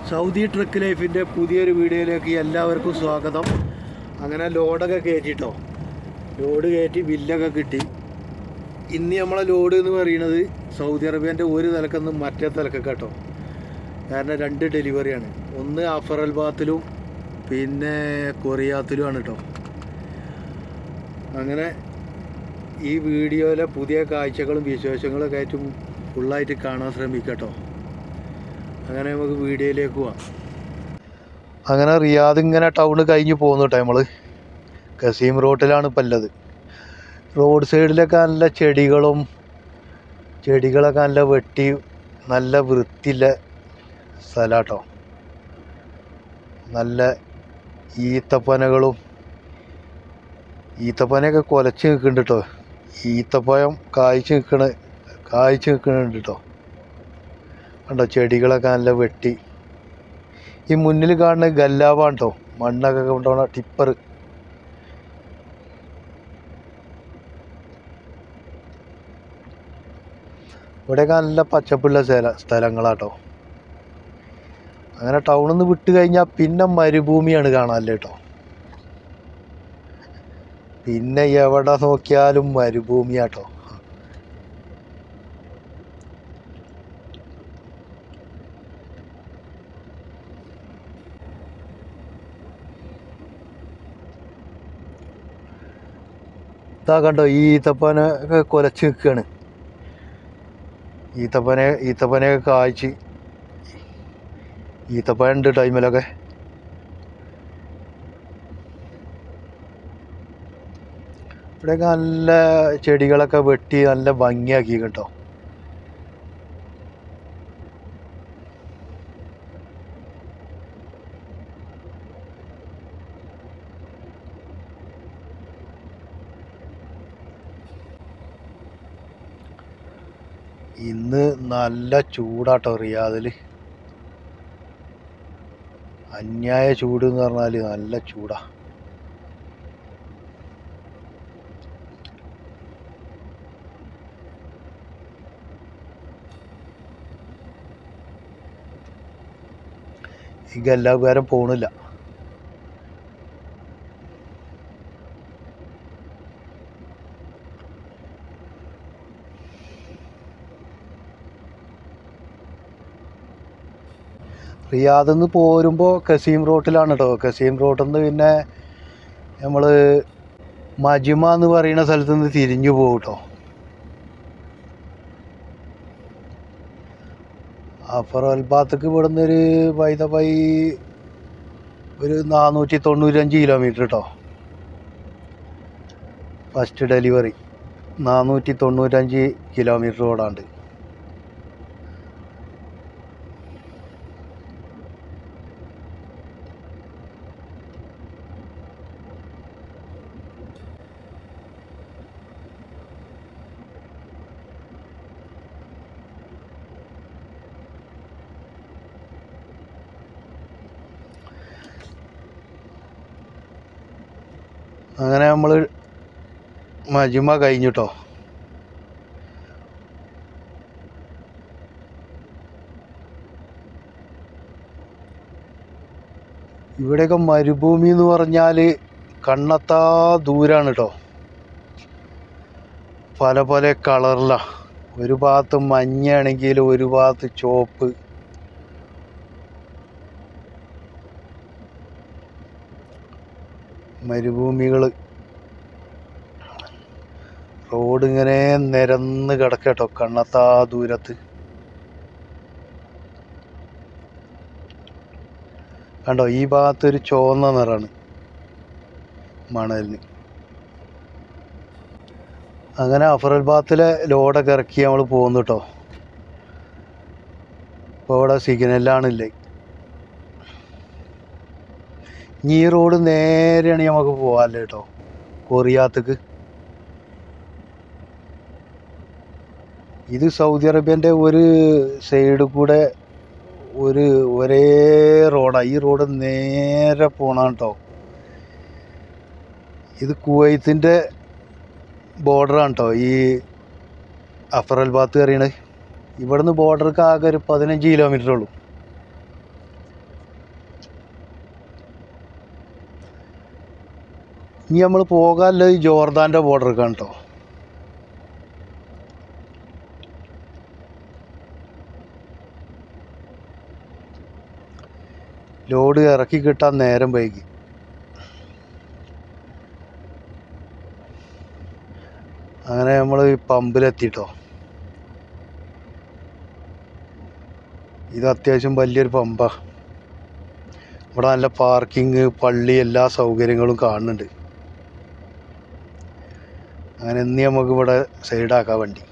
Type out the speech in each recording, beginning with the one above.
Saudi truck ലൈഫിൻ്റെ പുതിയൊരു വീഡിയോയിലേക്ക് എല്ലാവർക്കും സ്വാഗതം. അങ്ങനെ ലോഡൊക്കെ കയറ്റിട്ടോ, ലോഡ് കയറ്റി ബില്ലൊക്കെ കിട്ടി. ഇന്ന് നമ്മളെ ലോഡ് എന്ന് പറയുന്നത് സൗദി അറേബ്യൻ്റെ ഒരു തലക്കെന്ന് മറ്റേ തലക്ക് കേട്ടോ. കാരണം 2 ഡെലിവറിയാണ്, ഒന്ന് അഫറൽ ബാത്തിലും പിന്നെ കൊറിയാത്തിലുമാണ് കേട്ടോ. അങ്ങനെ ഈ വീഡിയോയിലെ പുതിയ കാഴ്ചകളും വിശേഷങ്ങളും ആയിട്ടും ഫുള്ളായിട്ട് കാണാൻ ശ്രമിക്കട്ടോ. അങ്ങനെ നമുക്ക് വീഡിയോയിലേക്ക് പോവാം. അങ്ങനെ റിയാദ് ഇങ്ങനെ ടൗണ് കഴിഞ്ഞ് പോകുന്നു കേട്ടോ. നമ്മൾ കസീം റോട്ടിലാണ് ഇപ്പം ഉള്ളത്. റോഡ് സൈഡിലൊക്കെ നല്ല ചെടികളൊക്കെ നല്ല വെട്ടി നല്ല വൃത്തിയുള്ള സ്ഥലം കേട്ടോ. നല്ല ഈത്തപ്പനയൊക്കെ കുലച്ച് നിൽക്കുന്നുണ്ട് കേട്ടോ. ഈത്തപ്പഴം കായ്ച്ച് നിൽക്കുന്നുണ്ട് കേട്ടോ. കണ്ടോ, ചെടികളൊക്കെ നല്ല വെട്ടി. ഈ മുന്നിൽ കാണുന്ന ഗല്ലാവാണ് കേട്ടോ, മണ്ണൊക്കെ കൊണ്ടുപോകുന്ന ടിപ്പർ. ഇവിടെയൊക്കെ നല്ല പച്ചപ്പുള്ള സ്ഥലങ്ങളാട്ടോ. അങ്ങനെ ടൗണിൽ നിന്ന് വിട്ട് കഴിഞ്ഞാൽ പിന്നെ മരുഭൂമിയാണ് കാണാനല്ലേ കേട്ടോ. പിന്നെ എവിടെ നോക്കിയാലും മരുഭൂമിയാട്ടോ. ഇതാ കണ്ടോ, ഈ ഈത്തപ്പനൊക്കെ കുലച്ച് നിൽക്കുകയാണ്. ഈത്തപ്പനയൊക്കെ കായ്ച്ച് ഈത്തപ്പന ഉണ്ട് ടൈമിലൊക്കെ. ഇവിടെയൊക്കെ നല്ല ചെടികളൊക്കെ വെട്ടി നല്ല ഭംഗിയാക്കി കേട്ടോ. ഇന്ന് നല്ല ചൂടാട്ടോ റിയാദിൽ. അന്യായ ചൂട് എന്ന് പറഞ്ഞാൽ നല്ല ചൂടാ. ഈ ഗല്ലാകാരം പോണില്ല. റിയാദിൽ നിന്ന് പോരുമ്പോൾ കസീം റോട്ടിലാണ് കേട്ടോ. കസീം റോട്ടിൽ നിന്ന് പിന്നെ നമ്മൾ മജ്മ എന്ന് പറയുന്ന സ്ഥലത്ത് നിന്ന് തിരിഞ്ഞു പോകും കേട്ടോ. അഫറൽ ബാത്തേക്ക് ഇവിടുന്ന് ഒരു 495 കിലോമീറ്റർ കേട്ടോ. ഫസ്റ്റ് ഡെലിവറി 495 കിലോമീറ്റർ ഓടാണ്ട്. അങ്ങനെ നമ്മൾ മജ്മ കഴിഞ്ഞിട്ടോ. ഇവിടെയൊക്കെ മരുഭൂമി എന്ന് പറഞ്ഞാൽ കണ്ണെത്താ ദൂരാണ് കേട്ടോ. പല പല കളറിലാണ്. ഒരു ഭാഗത്ത് മഞ്ഞയാണെങ്കിൽ ഒരു ഭാഗത്ത് ചുവപ്പ്. മരുഭൂമികൾ. റോഡ് ഇങ്ങനെ നിരന്ന് കിടക്കട്ടോ കണ്ണെത്താ ദൂരത്ത്. കണ്ടോ, ഈ ഭാഗത്തൊരു ചുവന്ന നിറാണ് മണലിന്. അങ്ങനെ അഫറൽ ബാത്തിലെ ലോഡൊക്കെ ഇറക്കി നമ്മൾ പോകുന്നു കേട്ടോ. ഇപ്പോൾ ഇവിടെ സിഗ്നലാണില്ലേ. ഇനി ഈ റോഡ് നേരെയാണ് നമുക്ക് പോകാമല്ലേ കേട്ടോ കൊറിയാത്തേക്ക്. ഇത് സൗദി അറേബ്യൻ്റെ ഒരു സൈഡിൽ കൂടെ ഒരേ റോഡാണ്. ഈ റോഡ് നേരെ പോകണം കേട്ടോ. ഇത് കുവൈത്തിൻ്റെ ബോർഡറാണ് കേട്ടോ ഈ അഫറൽ ബാത്ത് അറിയണത്. ഇവിടുന്ന് ബോർഡർക്ക് ആകെ ഒരു 15 കിലോമീറ്റർ ഉള്ളൂ. ഇനി നമ്മൾ പോകാനുള്ളത് ജോർദാൻ്റെ ബോർഡർക്കാണ് കേട്ടോ. ലോഡ് ഇറക്കി കിട്ടാൻ നേരം വൈകി. അങ്ങനെ നമ്മൾ പമ്പിലെത്തിട്ടോ. ഇത് അത്യാവശ്യം വലിയൊരു പമ്പാണ്. ഇവിടെ നല്ല പാർക്കിങ്, പള്ളി, എല്ലാ സൗകര്യങ്ങളും കാണുന്നുണ്ട്. അങ്ങനെ ഇന്ന് നമുക്ക് ഇവിടെ സൈഡാക്കാം വണ്ടി.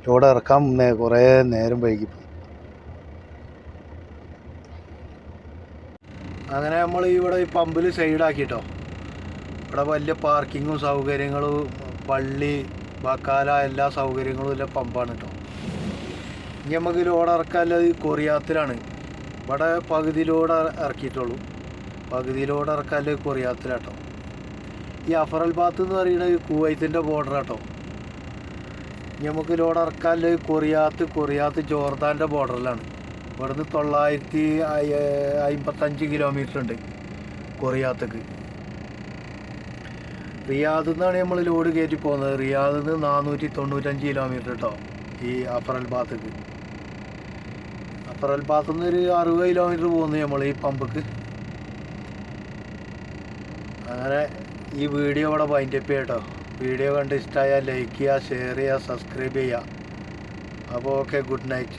ലോഡ് ഇറക്കാൻ കുറേ നേരം വൈകിപ്പോയി. അങ്ങനെ നമ്മൾ ഇവിടെ ഈ പമ്പിൽ സൈഡാക്കിട്ടോ. ഇവിടെ വലിയ പാർക്കിങ്ങും സൗകര്യങ്ങളും, പള്ളി, ബക്കാല, എല്ലാ സൗകര്യങ്ങളും ഉള്ള പമ്പാണ് കേട്ടോ. ഇനി നമുക്ക് ലോഡ് ഇറക്കാനുള്ളത് കൊറിയാത്തിലാണ്. ഇവിടെ പകുതി ലോഡ് ഇറക്കിയിട്ടുള്ളൂ. പകുതി ലോഡ് ഇറക്കാനുള്ളത് കൊറിയാത്തിലാട്ടോ. ഈ അഫറൽ ബാത്ത് എന്ന് പറയുന്നത് കുവൈത്തിൻ്റെ ബോർഡർ കേട്ടോ. ഇനി നമുക്ക് ലോഡ് ഇറക്കാനുള്ളത് കൊറിയാത്ത് ജോർദാൻ്റെ ബോർഡറിലാണ്. ഇവിടുന്ന് 955 കിലോമീറ്റർ ഉണ്ട് കൊറിയാത്തേക്ക്. റിയാദിൽ നിന്നാണ് നമ്മൾ ലോഡ് കയറ്റി പോകുന്നത്. റിയാദിൽ നിന്ന് 495 കിലോമീറ്റർ കേട്ടോ ഈ അഫറൽ ബാത്തേക്ക്. അഫറൽ ബാത്തിൽ നിന്ന് ഒരു 60 കിലോമീറ്റർ പോകുന്നു നമ്മൾ ഈ പമ്പക്ക്. അങ്ങനെ ഈ വീഡിയോ ഇവിടെ വൈൻഡപ്പ് ചെയ്യാം കേട്ടോ. വീഡിയോ കണ്ട് ഇഷ്ടമായാൽ ലൈക്ക് ചെയ്യുക, ഷെയർ ചെയ്യുക, സബ്സ്ക്രൈബ് ചെയ്യുക. അപ്പോൾ ഓക്കെ, ഗുഡ് നൈറ്റ്.